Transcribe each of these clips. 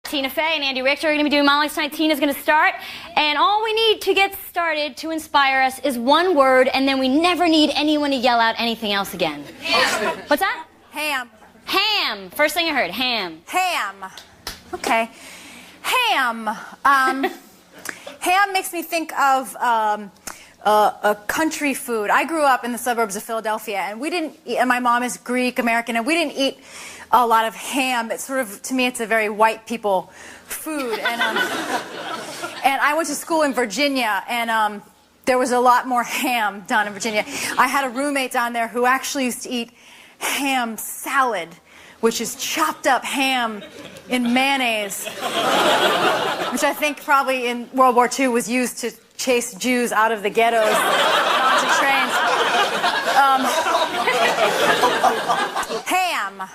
Tina Fey and Andy Richter are going to be doing monologues tonight. Tina's going to start, and all we need to get started to inspire us is one word, and then we never need anyone to yell out anything else again. Ham. What's that? Ham. Ham. First thing I heard, ham. Ham. Okay. Ham. Ham makes me think of a country food. I grew up in the suburbs of Philadelphia, and we didn't eat, and my mom is Greek American, and we didn't eat a lot of ham. It's sort of, to me, it's a very white people food. And I went to school in Virginia, and there was a lot more ham done in Virginia. I had a roommate down there who actually used to eat ham salad, which is chopped up ham in mayonnaise, which I think probably in World War II was used to chase Jews out of the ghettos onto trains. Ham.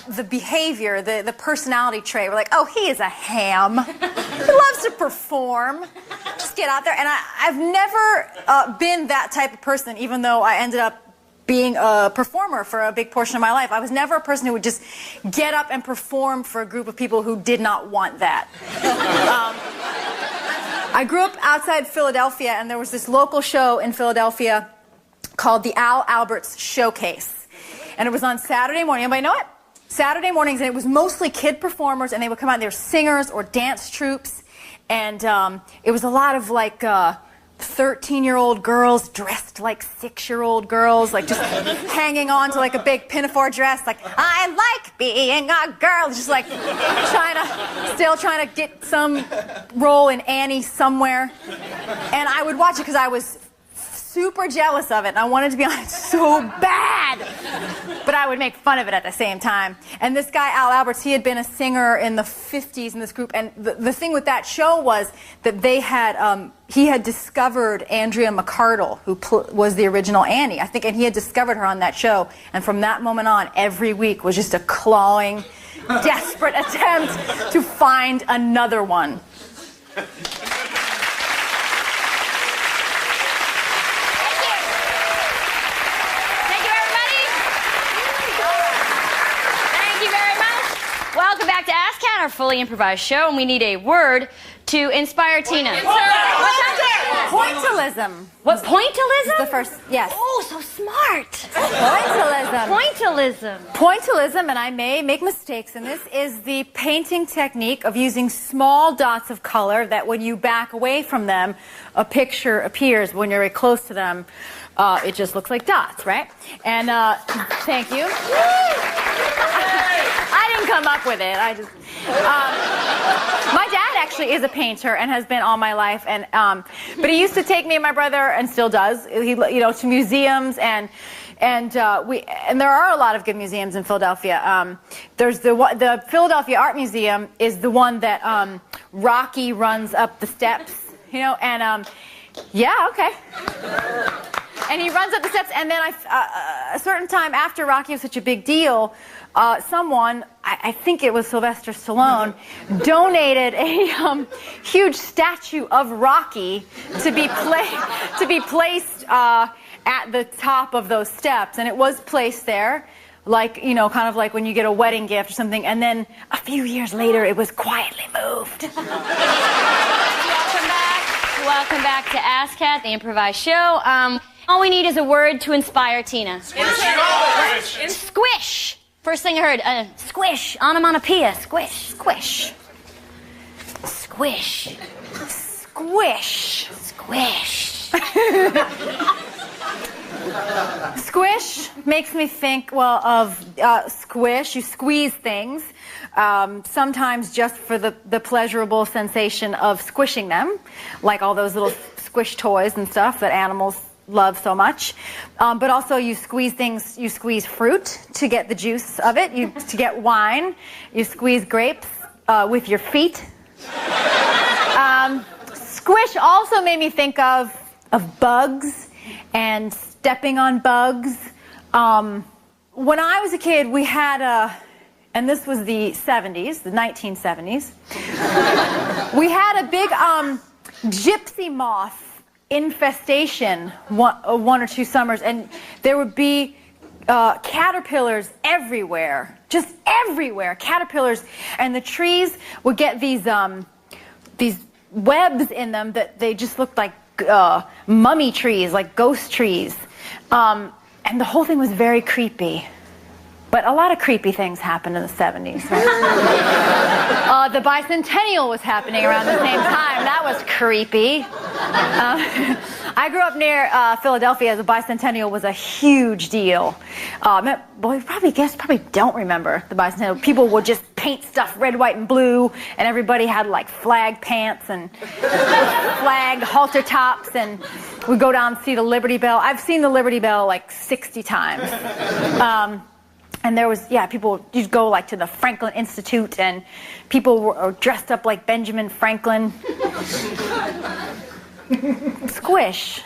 The behavior, the personality trait. We're like, oh, he is a ham. He loves to perform. Just get out there. And I've never been that type of person, even though I ended up being a performer for a big portion of my life. I was never a person who would just get up and perform for a group of people who did not want that. I grew up outside Philadelphia, and there was this local show in Philadelphia called the Al Alberts Showcase. And it was on Saturday morning. Anybody know it? Saturday mornings, and it was mostly kid performers, and they would come out. They were singers or dance troupes, and it was a lot of like 13-year-old girls dressed like 6-year-old girls, like just hanging on to like a big pinafore dress, like I like being a girl, just like still trying to get some role in Annie somewhere. And I would watch it because I was super jealous of it, and I wanted to be on it so bad, but I would make fun of it at the same time. And this guy, Al Alberts, he had been a singer in the 50s in this group, and the thing with that show was that they had, he had discovered Andrea McArdle, who was the original Annie, I think, and he had discovered her on that show, and from that moment on, every week was just a clawing, desperate attempt to find another one. Welcome back to Asscat, our fully improvised show, and we need a word to inspire Tina. Pointillism. What, pointillism? The first, yes. Oh, so smart. Pointillism. Pointillism. Pointillism, and I may make mistakes in this, is the painting technique of using small dots of color that when you back away from them, a picture appears. When you're very close to them, it just looks like dots, right? And thank you. I didn't come up with it. I just. My dad actually is a painter and has been all my life, and but he used to take me and my brother, and still does. To museums, and there are a lot of good museums in Philadelphia. There's the Philadelphia Art Museum is the one that Rocky runs up the steps, and yeah, okay. And he runs up the steps, and then a certain time after Rocky was such a big deal, someone, I think it was Sylvester Stallone, donated a huge statue of Rocky to be placed at the top of those steps, and it was placed there, like kind of like when you get a wedding gift or something, and then a few years later, it was quietly moved. Welcome back to Asscat, the improvised show. All we need is a word to inspire Tina. Squish. Squish. First thing I heard, squish, onomatopoeia, squish, squish. Squish. Squish. Squish. Squish makes me think, of squish. You squeeze things, sometimes just for the pleasurable sensation of squishing them, like all those little squish toys and stuff that animals love so much. But also you squeeze things, you squeeze fruit to get the juice of it, to get wine. You squeeze grapes with your feet. Squish also made me think of bugs and stepping on bugs. When I was a kid, we had and this was the 70s, the 1970s, we had a big gypsy moth infestation one or two summers, and there would be caterpillars everywhere just everywhere, caterpillars. And the trees would get these webs in them that they just looked like mummy trees, like ghost trees. And the whole thing was very creepy. But a lot of creepy things happened in the 70s. The bicentennial was happening around the same time. That was creepy. I grew up near Philadelphia. The bicentennial was a huge deal. Well, you probably don't remember the bicentennial. People would just paint stuff red, white, and blue, and everybody had like flag pants and flag halter tops, and we'd go down and see the Liberty Bell. I've seen the Liberty Bell like 60 times. And there was, people, you'd go like to the Franklin Institute, and people were dressed up like Benjamin Franklin. Squish.